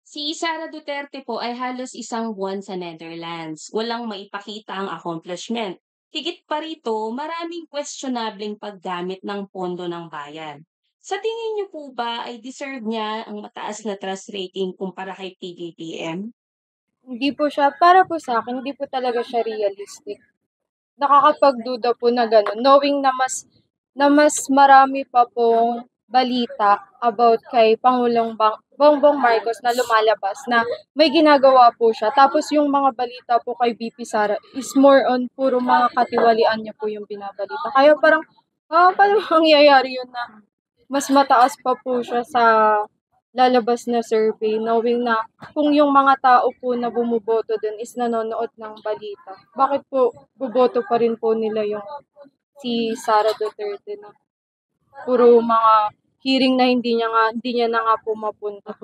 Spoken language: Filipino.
Si Sara Duterte po ay halos isang buwan sa Netherlands. Walang maipakita ang accomplishment. Higit pa rito, maraming questionableng paggamit ng pondo ng bayan. Sa tingin niyo po ba ay deserve niya ang mataas na trust rating kumpara kay PBBM? Hindi po siya, para po sa akin, hindi po talaga siya realistic. Nakakapagduda po na gano'n, knowing na mas marami pa pong balita about kay Bongbong Marcos na lumalabas na may ginagawa po siya. Tapos yung mga balita po kay VP Sara is more on puro mga katiwalian niya po yung binabalita. Kaya parang, paano mangyayari yun na mas mataas pa po siya sa lalabas na survey, knowing na kung yung mga tao po na bumuboto dun is nanonood ng balita, bakit po boboto pa rin po nila yung si Sara Duterte na puro mga hearing na hindi niya na nga po mapunta.